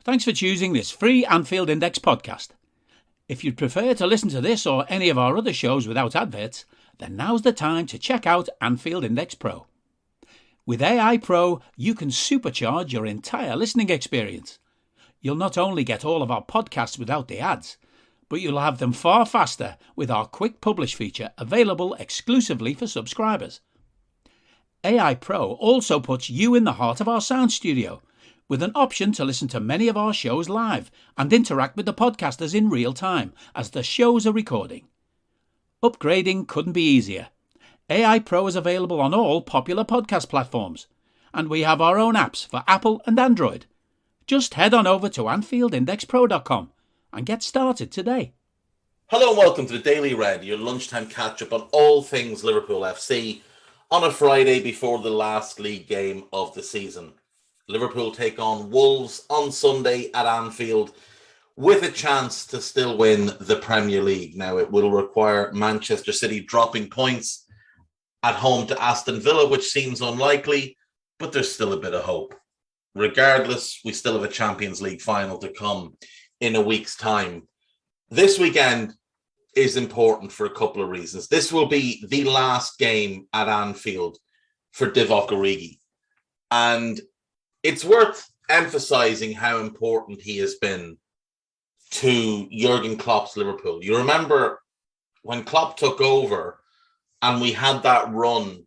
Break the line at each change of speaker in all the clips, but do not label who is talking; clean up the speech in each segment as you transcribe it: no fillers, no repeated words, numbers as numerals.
Thanks for choosing this free Anfield Index podcast. If you'd prefer to listen to this or any of our other shows without adverts, then now's the time to check out Anfield Index Pro. With AI Pro, you can supercharge your entire listening experience. You'll not only get all of our podcasts without the ads, but you'll have them far faster with our quick publish feature available exclusively for subscribers. AI Pro also puts you in the heart of our sound studio, with an option to listen to many of our shows live and interact with the podcasters in real time as the shows are recording. Upgrading couldn't be easier. AI Pro is available on all popular podcast platforms, and we have our own apps for Apple and Android. Just head on over to AnfieldIndexPro.com and get started today.
Hello and welcome to the Daily Red, your lunchtime catch-up on all things Liverpool FC on a Friday before the last league game of the season. Liverpool take on Wolves on Sunday at Anfield with a chance to still win the Premier League. Now, it will require Manchester City dropping points at home to Aston Villa, which seems unlikely, but there's still a bit of hope. Regardless, we still have a Champions League final to come in a week's time. This weekend is important for a couple of reasons. This will be the last game at Anfield for Divock Origi. And it's worth emphasising how important he has been to Jurgen Klopp's Liverpool. You remember when Klopp took over and we had that run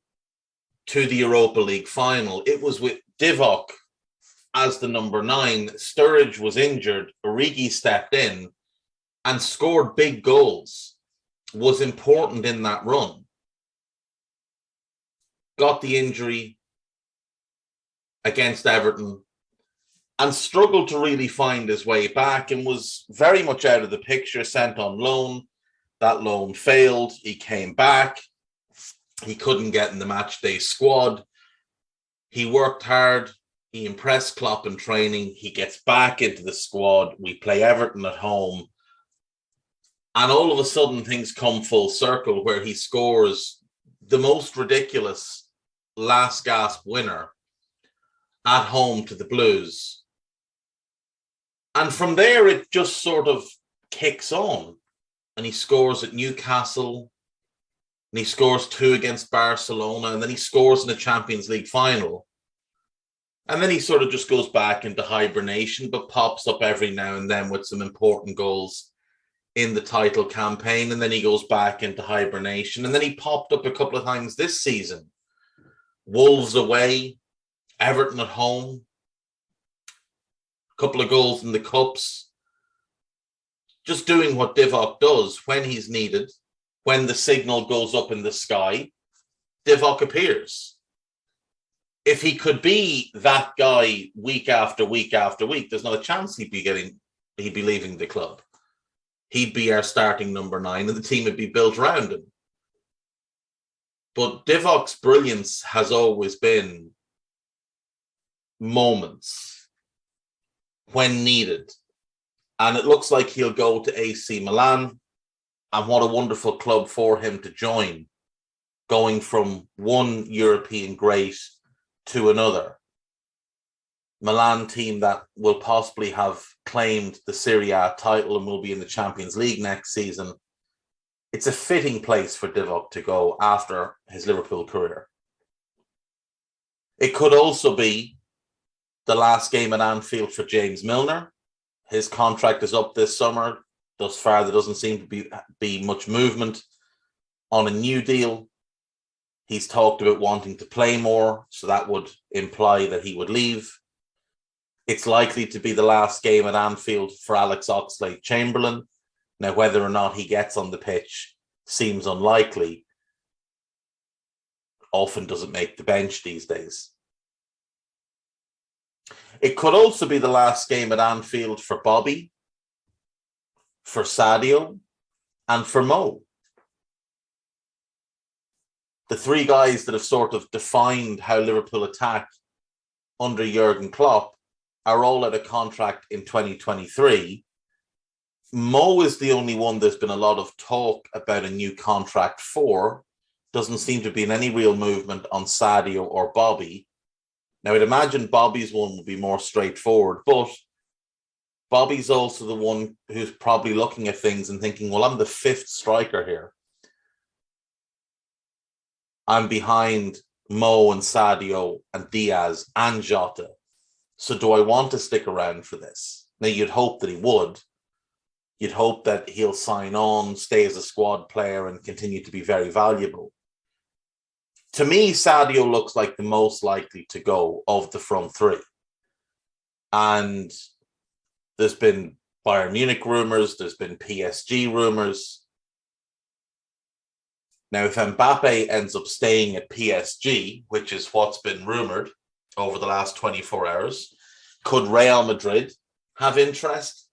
to the Europa League final, it was with Divock as the number 9. Sturridge was injured, Origi stepped in and scored big goals, was important in that run. Got the injury against Everton and struggled to really find his way back and was very much out of the picture, sent on loan. That loan failed. He came back. He couldn't get in the matchday squad. He worked hard. He impressed Klopp in training. He gets back into the squad. We play Everton at home. And all of a sudden things come full circle where he scores the most ridiculous last gasp winner at home to the Blues. And from there, it just sort of kicks on. And he scores at Newcastle. And he scores 2 against Barcelona. And then he scores in the Champions League final. And then he sort of just goes back into hibernation, but pops up every now and then with some important goals in the title campaign. And then he goes back into hibernation. And then he popped up a couple of times this season. Wolves away, Everton at home, a couple of goals in the cups. Just doing what Divock does when he's needed. When the signal goes up in the sky, Divock appears. If he could be that guy week after week after week, there's not a chance he'd be leaving the club. He'd be our starting number 9 and the team would be built around him. But Divock's brilliance has always been moments when needed. And it looks like he'll go to AC Milan. And what a wonderful club for him to join, going from one European great to another. Milan team that will possibly have claimed the Serie A title and will be in the Champions League next season. It's a fitting place for Divock to go after his Liverpool career. It could also be the last game at Anfield for James Milner. His contract is up this summer. Thus far, there doesn't seem to be much movement on a new deal. He's talked about wanting to play more, so that would imply that he would leave. It's likely to be the last game at Anfield for Alex Oxlade-Chamberlain. Now, whether or not he gets on the pitch seems unlikely. Often doesn't make the bench these days. It could also be the last game at Anfield for Bobby, for Sadio, and for Mo. The 3 guys that have sort of defined how Liverpool attack under Jurgen Klopp are all out of contract in 2023. Mo is the only one there's been a lot of talk about a new contract for. Doesn't seem to be in any real movement on Sadio or Bobby. Now, I'd imagine Bobby's one would be more straightforward, but Bobby's also the one who's probably looking at things and thinking, well, I'm the fifth striker here. I'm behind Mo and Sadio and Diaz and Jota. So do I want to stick around for this? Now, you'd hope that he would. You'd hope that he'll sign on, stay as a squad player, and continue to be very valuable. To me, Sadio looks like the most likely to go of the front three. And there's been Bayern Munich rumours, there's been PSG rumours. Now, if Mbappe ends up staying at PSG, which is what's been rumoured over the last 24 hours, could Real Madrid have interest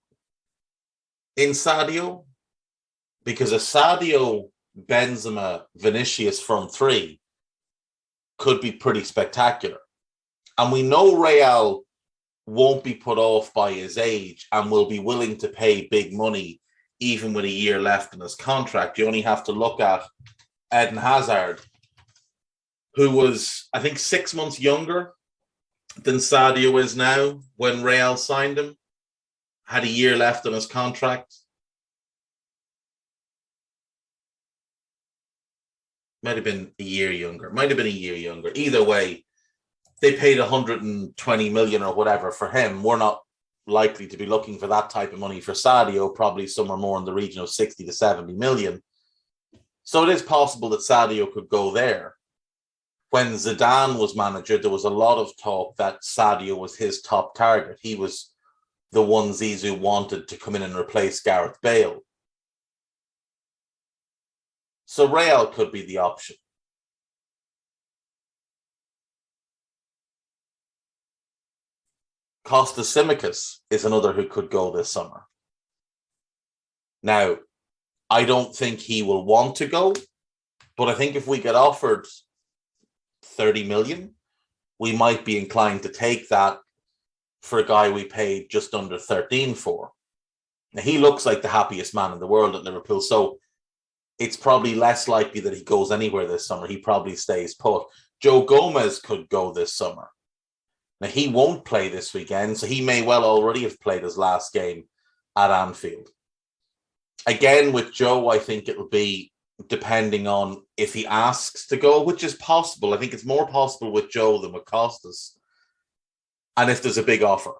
in Sadio? Because a Sadio, Benzema, Vinicius front three could be pretty spectacular. And we know Real won't be put off by his age and will be willing to pay big money even with a year left in his contract. You only have to look at Eden Hazard, who was, I think, 6 months younger than Sadio is now when Real signed him, had a year left on his contract. Might have been a year younger. Either way, they paid 120 million or whatever for him. We're not likely to be looking for that type of money for Sadio, probably somewhere more in the region of 60 to 70 million. So it is possible that Sadio could go there. When Zidane was manager, there was a lot of talk that Sadio was his top target. He was the one Zizou wanted to come in and replace Gareth Bale. So Real could be the option. Kostas Tsimikas is another who could go this summer. Now, I don't think he will want to go, but I think if we get offered 30 million, we might be inclined to take that for a guy we paid just under 13 for. Now, he looks like the happiest man in the world at Liverpool, so it's probably less likely that he goes anywhere this summer. He probably stays put. Joe Gomez could go this summer. Now, he won't play this weekend, so he may well already have played his last game at Anfield. Again, with Joe, I think it'll be depending on if he asks to go, which is possible. I think it's more possible with Joe than with Kostas. And if there's a big offer.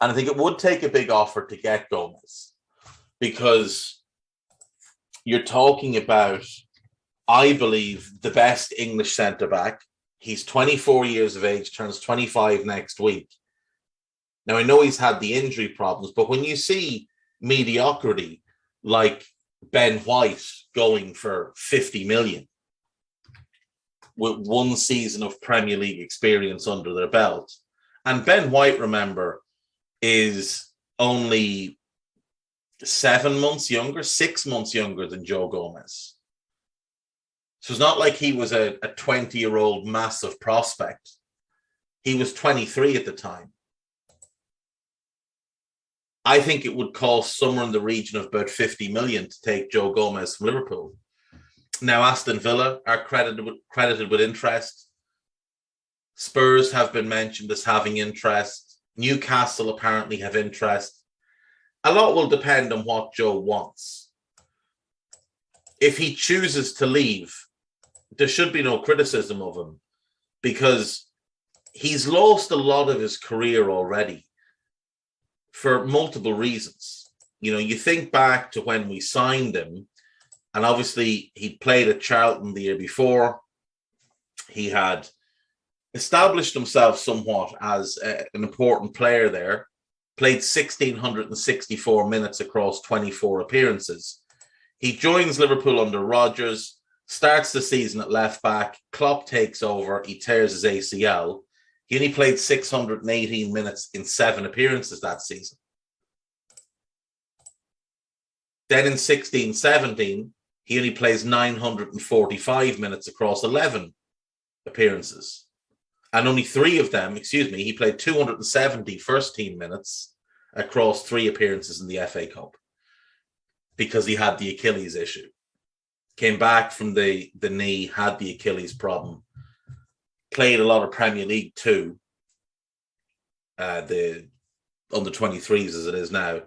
And I think it would take a big offer to get Gomez, because you're talking about, I believe, the best English centre-back. He's 24 years of age, turns 25 next week. Now, I know he's had the injury problems, but when you see mediocrity like Ben White going for 50 million with one season of Premier League experience under their belt, and Ben White, remember, is only 6 months younger than Joe Gomez. So it's not like he was a 20-year-old massive prospect. He was 23 at the time. I think it would cost somewhere in the region of about 50 million to take Joe Gomez from Liverpool. Now, Aston Villa are credited with interest. Spurs have been mentioned as having interest. Newcastle apparently have interest. A lot will depend on what Joe wants. If he chooses to leave, there should be no criticism of him, because he's lost a lot of his career already for multiple reasons. You know, you think back to when we signed him, and obviously he'd played at Charlton the year before. He had established himself somewhat as an important player there, played 1,664 minutes across 24 appearances. He joins Liverpool under Rodgers, starts the season at left back. Klopp takes over. He tears his ACL. He only played 618 minutes in 7 appearances that season. Then in 16-17, he only plays 945 minutes across 11 appearances. And only 3 of them, he played 270 first-team minutes across 3 appearances in the FA Cup because he had the Achilles issue. Came back from the knee, had the Achilles problem. Played a lot of Premier League too. The under 23s as it is now.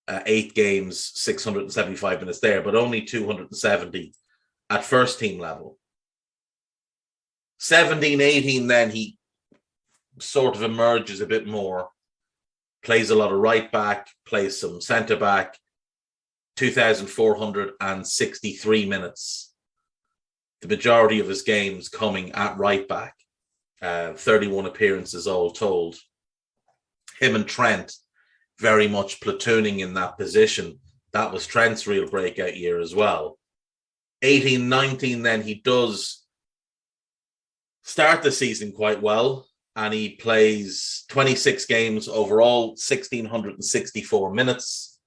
8 games, 675 minutes there, but only 270 at first team level. 17-18, then he sort of emerges a bit more, plays a lot of right back, plays some centre back, 2,463 minutes. The majority of his games coming at right back, 31 appearances all told. Him and Trent very much platooning in that position. That was Trent's real breakout year as well. 18-19, then he does start the season quite well, and he plays 26 games overall, 1,664 minutes.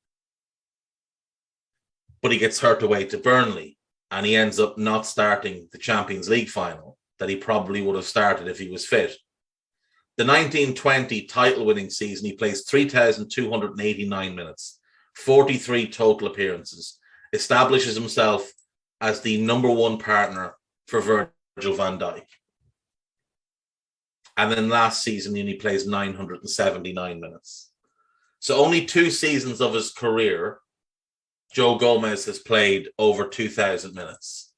But he gets hurt away to Burnley, and he ends up not starting the Champions League final that he probably would have started if he was fit. The 1920 title-winning season, he plays 3,289 minutes, 43 total appearances, establishes himself as the number one partner for Virgil van Dijk. And then last season, he plays 979 minutes. So only 2 seasons of his career, Joe Gomez has played over 2,000 minutes.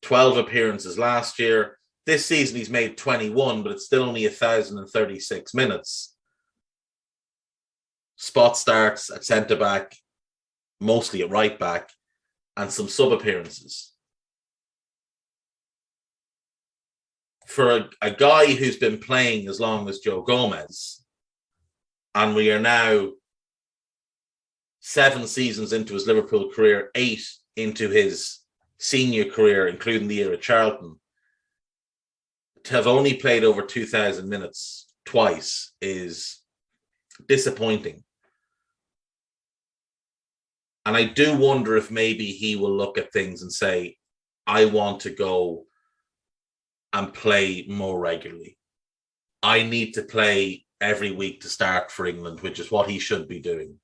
12 appearances last year. This season, he's made 21, but it's still only 1,036 minutes. Spot starts at centre-back, mostly at right-back, and some sub-appearances. For a guy who's been playing as long as Joe Gomez, and we are now 7 seasons into his Liverpool career, 8 into his senior career, including the year at Charlton, to have only played over 2,000 minutes twice is disappointing. And I do wonder if maybe he will look at things and say, I want to go and play more regularly. I need to play every week to start for England, which is what he should be doing.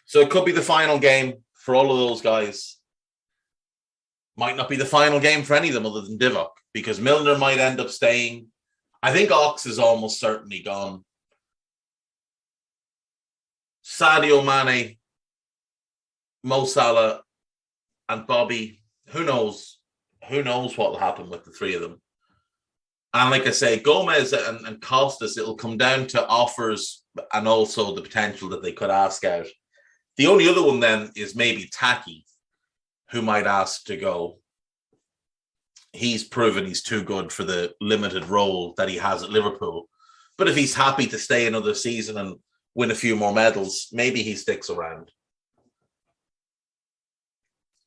So it could be the final game for all of those guys. Might not be the final game for any of them other than Divock, because Milner might end up staying. I think Ox is almost certainly gone. Sadio Mane, Mo Salah, and Bobby, who knows? Who knows what will happen with the 3 of them? And like I say, Gomez and Costas, it'll come down to offers and also the potential that they could ask out. The only other one then is maybe Taki, who might ask to go. He's proven he's too good for the limited role that he has at Liverpool. But if he's happy to stay another season and win a few more medals, maybe he sticks around.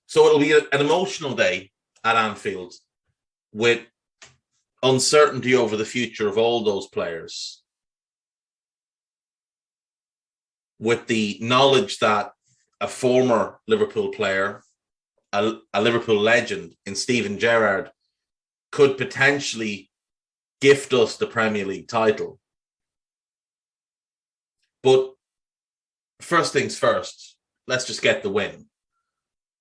So it'll be an emotional day at Anfield with uncertainty over the future of all those players, with the knowledge that a former Liverpool player, a Liverpool legend in Steven Gerrard, could potentially gift us the Premier League title. But first things first, let's just get the win.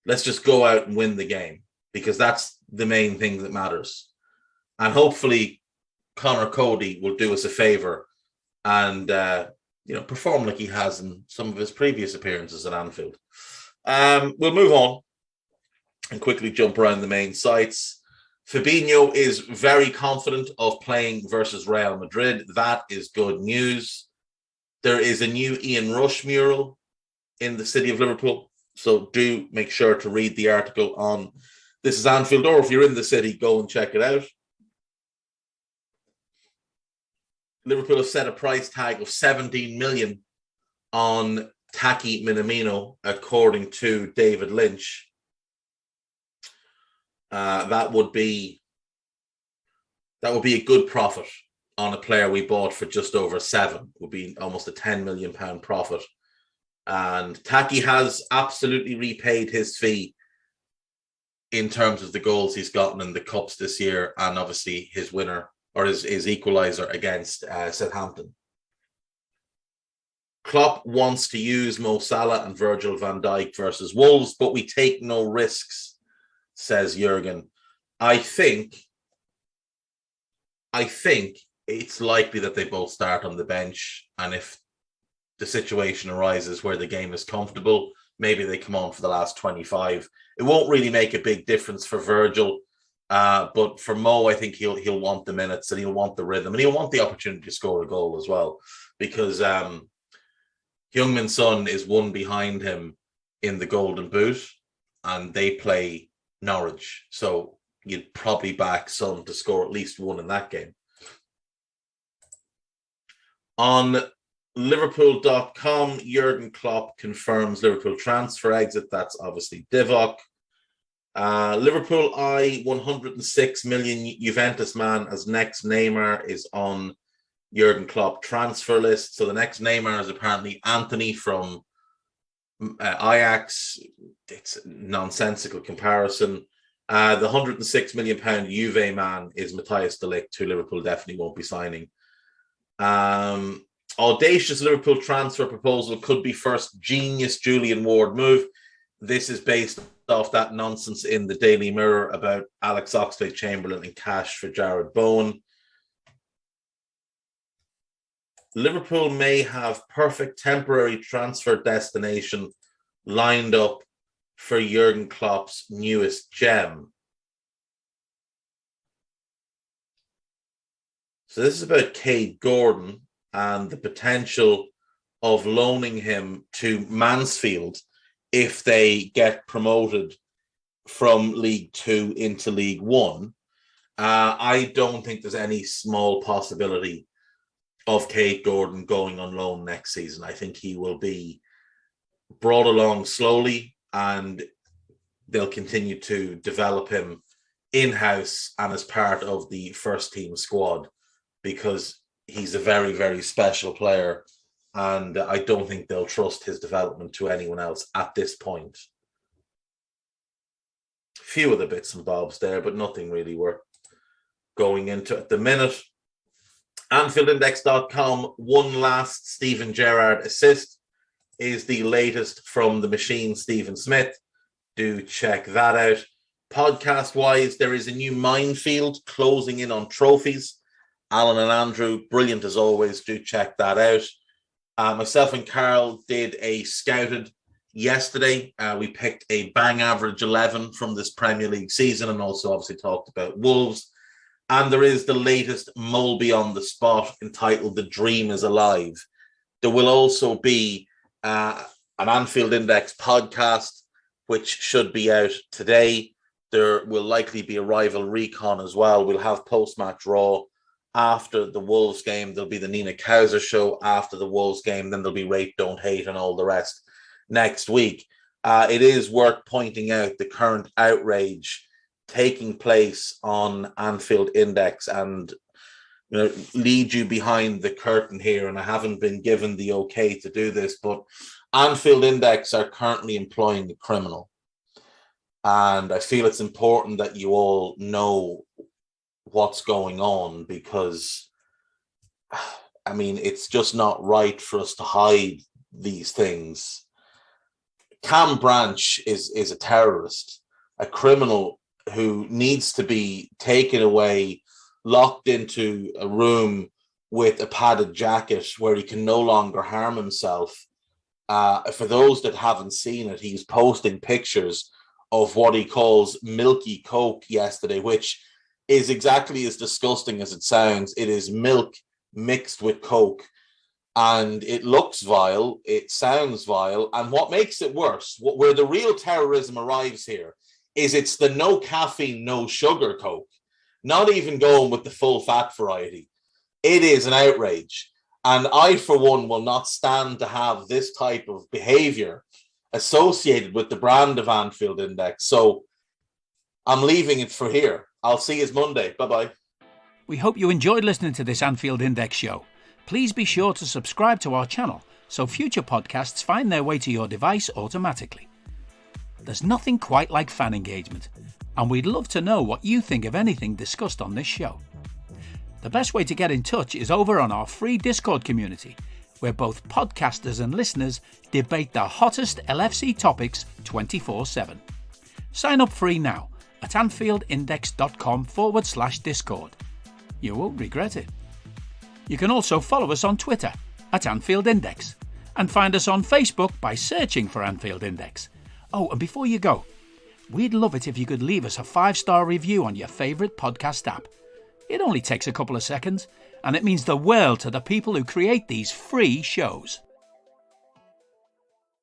Let's just go out and win the game, because that's the main thing that matters. And hopefully Connor Cody will do us a favour and perform like he has in some of his previous appearances at Anfield. We'll move on and quickly jump around the main sites. Fabinho is very confident of playing versus Real Madrid. That is good news. There is a new Ian Rush mural in the city of Liverpool, so do make sure to read the article on This Is Anfield, or if you're in the city, go and check it out. Liverpool have set a price tag of 17 million on Taki Minamino, according to David Lynch. That would be a good profit on a player we bought for just over 7. Would be almost a £10 million profit. And Taki has absolutely repaid his fee in terms of the goals he's gotten in the Cups this year, and obviously his winner, or his equaliser against Southampton. Klopp wants to use Mo Salah and Virgil van Dijk versus Wolves, but we take no risks, says Jurgen. I think I think it's likely that they both start on the bench, and if the situation arises where the game is comfortable, maybe they come on for the last 25. It won't really make a big difference for Virgil, but for Mo, I think he'll want the minutes and he'll want the rhythm and he'll want the opportunity to score a goal as well, because Heung-min Son is one behind him in the Golden Boot, and they play Norwich, so you'd probably back Son to score at least one in that game. On Liverpool.com, Jurgen Klopp confirms Liverpool transfer exit. That's obviously Divock. Liverpool eye 106 million Juventus man as next Neymar is on Jurgen Klopp transfer list. So the next Neymar is apparently Anthony from Ajax. It's a nonsensical comparison. The 106 million pound Juve man is Matthias de Ligt, who Liverpool definitely won't be signing. Audacious Liverpool transfer proposal could be first genius Julian Ward move. This is based off that nonsense in the Daily Mirror about Alex Oxlade-Chamberlain and cash for Jared Bowen. Liverpool may have perfect temporary transfer destination lined up for Jurgen Klopp's newest gem. So this is about Cade Gordon and the potential of loaning him to Mansfield if they get promoted from League Two into League One. I don't think there's any small possibility of Cade Gordon going on loan next season. I think he will be brought along slowly and they'll continue to develop him in-house and as part of the first team squad, because he's a very, very special player, and I don't think they'll trust his development to anyone else at this point. Few of the bits and bobs there, but nothing really worth going into at the minute. AnfieldIndex.com, one last Steven Gerrard assist is the latest from the machine, Stephen Smith. Do check that out. Podcast-wise, there is a new minefield closing in on trophies. Alan and Andrew, brilliant as always. Do check that out. Myself and Carl did a scouted yesterday. We picked a bang average 11 from this Premier League season and also obviously talked about Wolves. And there is the latest Molby on the spot entitled The Dream is Alive. There will also be an Anfield Index podcast, which should be out today. There will likely be a rival recon as well. We'll have post-match Raw. After the Wolves game, there'll be the Nina Kauser show. After the Wolves game, then there'll be Rate, Don't Hate, and all the rest next week. It is worth pointing out the current outrage taking place on Anfield Index and lead you behind the curtain here. And I haven't been given the okay to do this, but Anfield Index are currently employing a criminal. And I feel it's important that you all know what's going on, because I mean, it's just not right for us to hide these things. Cam Branch is a terrorist, a criminal who needs to be taken away, locked into a room with a padded jacket where he can no longer harm himself. For those that haven't seen it, he's posting pictures of what he calls milky coke yesterday, which is exactly as disgusting as it sounds. It is milk mixed with coke, and it looks vile, it sounds vile, and what makes it worse, where the real terrorism arrives here, is it's the no caffeine, no sugar coke, not even going with the full fat variety. It is an outrage, and I, for one, will not stand to have this type of behavior associated with the brand of Anfield Index, so I'm leaving it for here. I'll see you Monday. Bye-bye.
We hope you enjoyed listening to this Anfield Index show. Please be sure to subscribe to our channel so future podcasts find their way to your device automatically. There's nothing quite like fan engagement, and we'd love to know what you think of anything discussed on this show. The best way to get in touch is over on our free Discord community, where both podcasters and listeners debate the hottest LFC topics 24/7. Sign up free now at AnfieldIndex.com/Discord. You won't regret it. You can also follow us on Twitter at Anfield Index and find us on Facebook by searching for Anfield Index. Oh, and before you go, we'd love it if you could leave us a 5-star review on your favourite podcast app. It only takes a couple of seconds, and it means the world to the people who create these free shows.